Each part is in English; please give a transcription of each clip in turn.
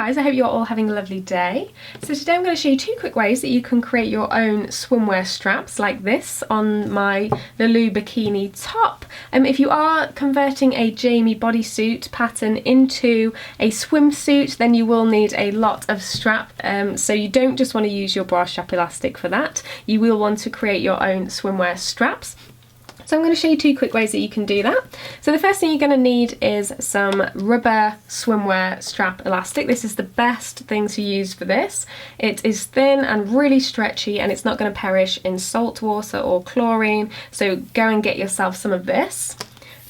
guys, I hope you're all having a lovely day. So today I'm going to show you 2 quick ways that you can create your own swimwear straps like this on my Lilou bikini top. If you are converting a Jamie bodysuit pattern into a swimsuit, then you will need a lot of strap, so you don't just want to use your bra strap elastic for that. You will want to create your own swimwear straps. So I'm going to show you 2 quick ways that you can do that. So the first thing you're going to need is some rubber swimwear strap elastic. This is the best thing to use for this. It is thin and really stretchy, and it's not going to perish in salt water or chlorine, so go and get yourself some of this.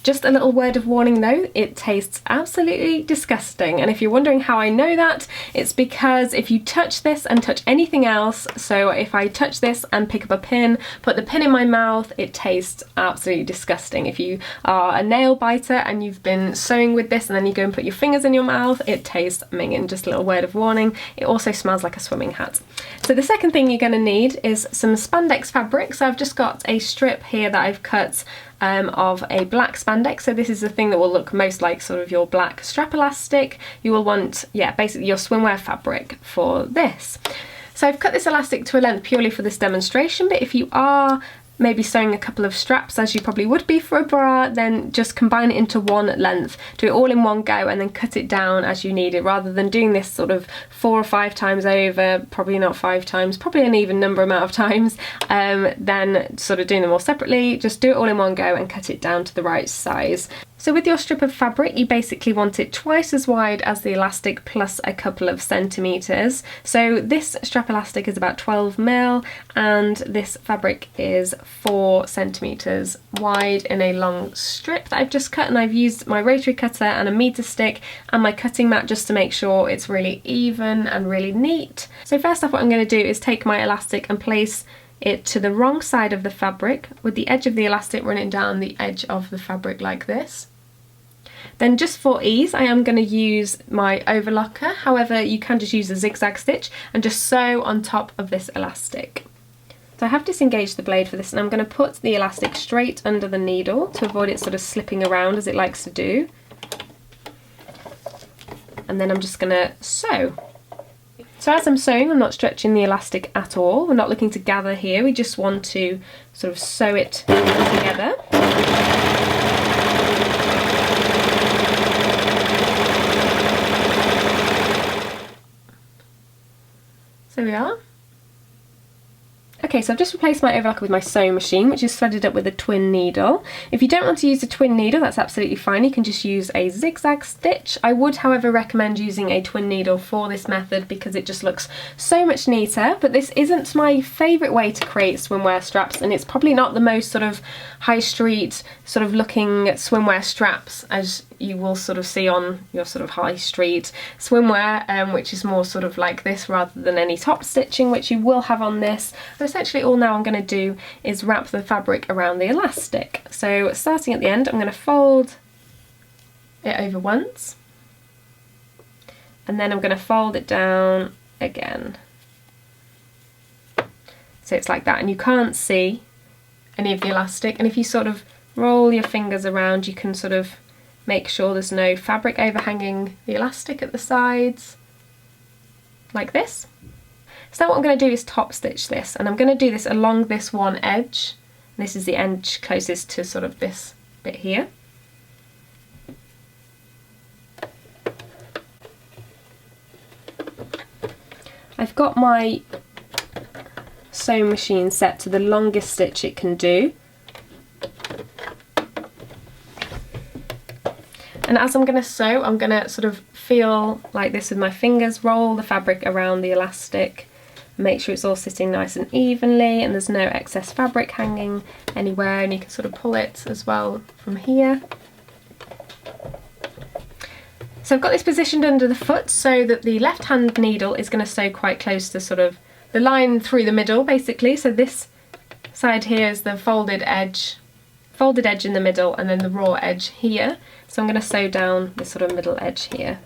Just a little word of warning though, it tastes absolutely disgusting, and if you're wondering how I know that, it's because if you touch this and touch anything else, so if I touch this and pick up a pin, put the pin in my mouth, it tastes absolutely disgusting. If you are a nail biter and you've been sewing with this and then you go and put your fingers in your mouth, it tastes minging. Just a little word of warning. It also smells like a swimming hat. So the second thing you're going to need is some spandex fabric. So I've just got a strip here that I've cut of a black spandex. So this is the thing that will look most like sort of your black strap elastic. You will want, yeah, basically your swimwear fabric for this. So I've cut this elastic to a length purely for this demonstration, but if you are maybe sewing a couple of straps, as you probably would be for a bra, then just combine it into one length. Do it all in one go and then cut it down as you need it, rather than doing this sort of 4 or 5 times over, probably not 5 times, probably an even number amount of times, then sort of doing them all separately. Just do it all in one go and cut it down to the right size. So with your strip of fabric, you basically want it twice as wide as the elastic plus a couple of centimetres. So this strap elastic is about 12mm and this fabric is 4 centimetres wide in a long strip that I've just cut, and I've used my rotary cutter and a meter stick and my cutting mat just to make sure it's really even and really neat. So first off, what I'm going to do is take my elastic and place it to the wrong side of the fabric, with the edge of the elastic running down the edge of the fabric like this. Then just for ease, I am going to use my overlocker. However, you can just use a zigzag stitch and just sew on top of this elastic. So I have disengaged the blade for this, and I'm going to put the elastic straight under the needle to avoid it sort of slipping around as it likes to do. And then I'm just going to sew. So as I'm sewing, I'm not stretching the elastic at all. We're not looking to gather here. We just want to sort of sew it together. So there we are. Okay, so I've just replaced my overlocker with my sewing machine, which is threaded up with a twin needle. If you don't want to use a twin needle, that's absolutely fine. You can just use a zigzag stitch. I would, however, recommend using a twin needle for this method because it just looks so much neater. But this isn't my favourite way to create swimwear straps, and it's probably not the most sort of high street sort of looking swimwear straps as you will sort of see on your sort of high street swimwear, which is more sort of like this rather than any top stitching, which you will have on this. And essentially all now I'm going to do is wrap the fabric around the elastic. So starting at the end, I'm going to fold it over once, and then I'm going to fold it down again. So it's like that, and you can't see any of the elastic, and if you sort of roll your fingers around, you can sort of make sure there's no fabric overhanging the elastic at the sides, like this. So now what I'm going to do is top stitch this, and I'm going to do this along this one edge. This is the edge closest to sort of this bit here. I've got my sewing machine set to the longest stitch it can do. And as I'm going to sew, I'm going to sort of feel like this with my fingers, roll the fabric around the elastic, make sure it's all sitting nice and evenly and there's no excess fabric hanging anywhere, and you can sort of pull it as well from here. So I've got this positioned under the foot so that the left hand needle is going to sew quite close to sort of the line through the middle basically. So this side here is the folded edge in the middle, and then the raw edge here. So I'm going to sew down this sort of middle edge here.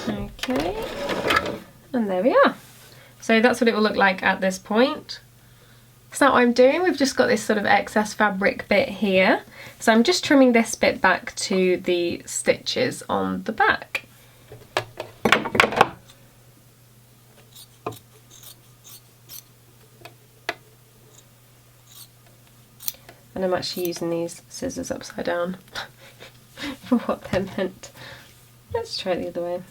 Okay, and there we So that's what it will look like at this point. So now what I'm doing, we've just got this sort of excess fabric bit here. So I'm just trimming this bit back to the stitches on the back. And I'm actually using these scissors upside down for what they're meant. Let's try it the other way.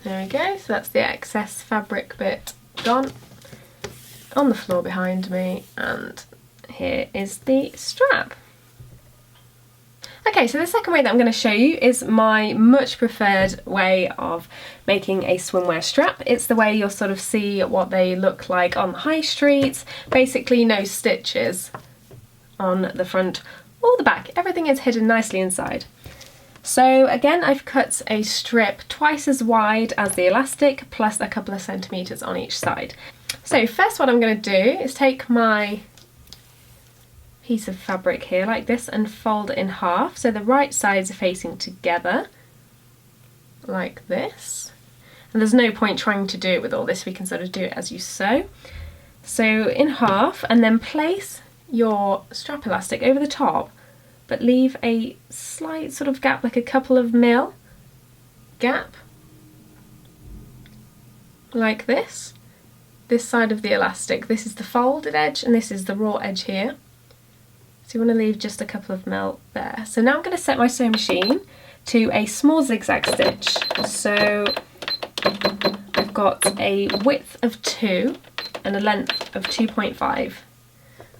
There we go, so that's the excess fabric bit gone on the floor behind me, and here is the strap. Okay, so the second way that I'm going to show you is my much preferred way of making a swimwear strap. It's the way you'll sort of see what they look like on the high streets. Basically no stitches on the front or the back. Everything is hidden nicely inside. So again, I've cut a strip twice as wide as the elastic, plus a couple of centimetres on each side. So first what I'm going to do is take my piece of fabric here like this and fold it in half, so the right sides are facing together like this. And there's no point trying to do it with all this, we can sort of do it as you sew. So in half, and then place your strap elastic over the top, but leave a slight sort of gap, like a couple of mil gap, like this. This side of the elastic, this is the folded edge and this is the raw edge here. So you want to leave just a couple of mil there. So now I'm going to set my sewing machine to a small zigzag stitch. So I've got a width of 2 and a length of 2.5.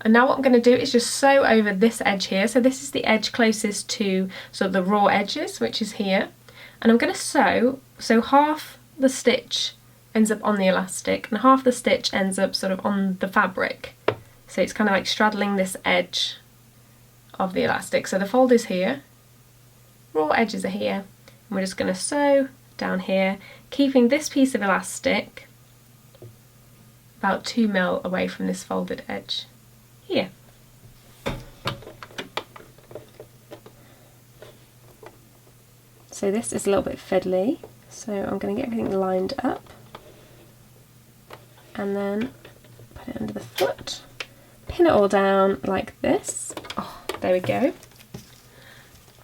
And now what I'm going to do is just sew over this edge here. So this is the edge closest to sort of the raw edges, which is here. And I'm going to sew, so half the stitch ends up on the elastic and half the stitch ends up sort of on the fabric. So it's kind of like straddling this edge of the elastic. So the fold is here, raw edges are here, and we're just going to sew down here, keeping this piece of elastic about 2 mil away from this folded edge here. So this is a little bit fiddly, so I'm going to get everything lined up and then put it under the foot, pin it all down like this. Oh, there we go.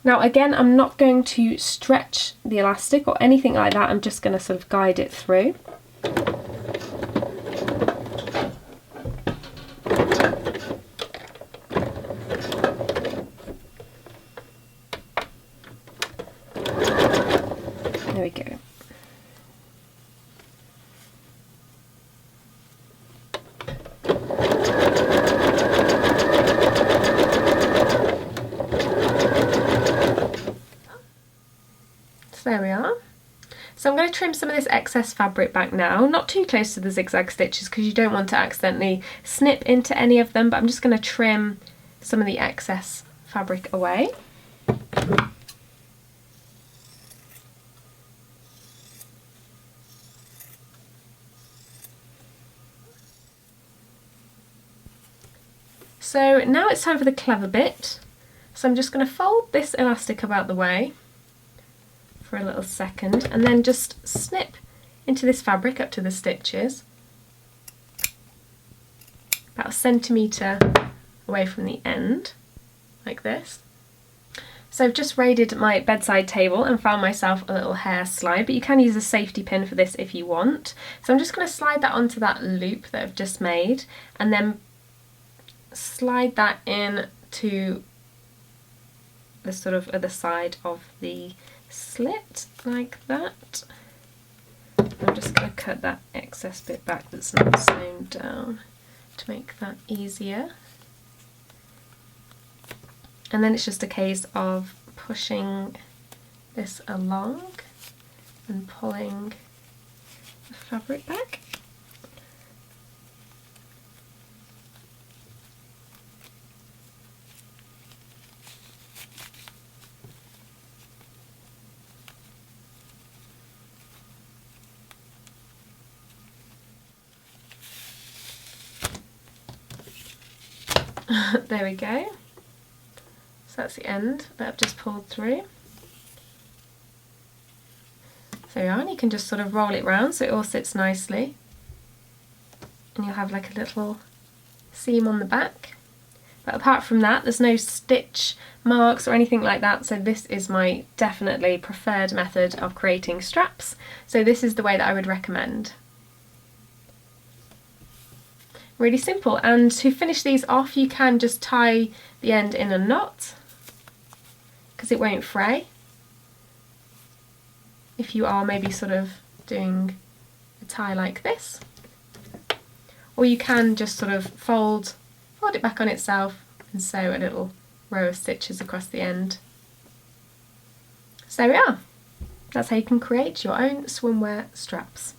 Now again, I'm not going to stretch the elastic or anything like that, I'm just going to sort of guide it through. There we go. So there we are. So I'm going to trim some of this excess fabric back now, not too close to the zigzag stitches because you don't want to accidentally snip into any of them, but I'm just going to trim some of the excess fabric away. So now it's time for the clever bit. So I'm just going to fold this elastic about the way for a little second and then just snip into this fabric up to the stitches, about 1 centimetre away from the end, like this. So I've just raided my bedside table and found myself a little hair slide, but you can use a safety pin for this if you want. So I'm just going to slide that onto that loop that I've just made and then slide that in to the sort of other side of the slit like that. I'm just going to cut that excess bit back that's not sewn down to make that easier. And then it's just a case of pushing this along and pulling the fabric back. There we go. So that's the end that I've just pulled through. So there you are, and you can just sort of roll it round so it all sits nicely. And you'll have like a little seam on the back. But apart from that, there's no stitch marks or anything like that, so this is my definitely preferred method of creating straps. So this is the way that I would recommend. Really simple, and to finish these off you can just tie the end in a knot because it won't fray. If you are maybe sort of doing a tie like this. Or you can just sort of fold it back on itself and sew a little row of stitches across the end. So there we are. That's how you can create your own swimwear straps.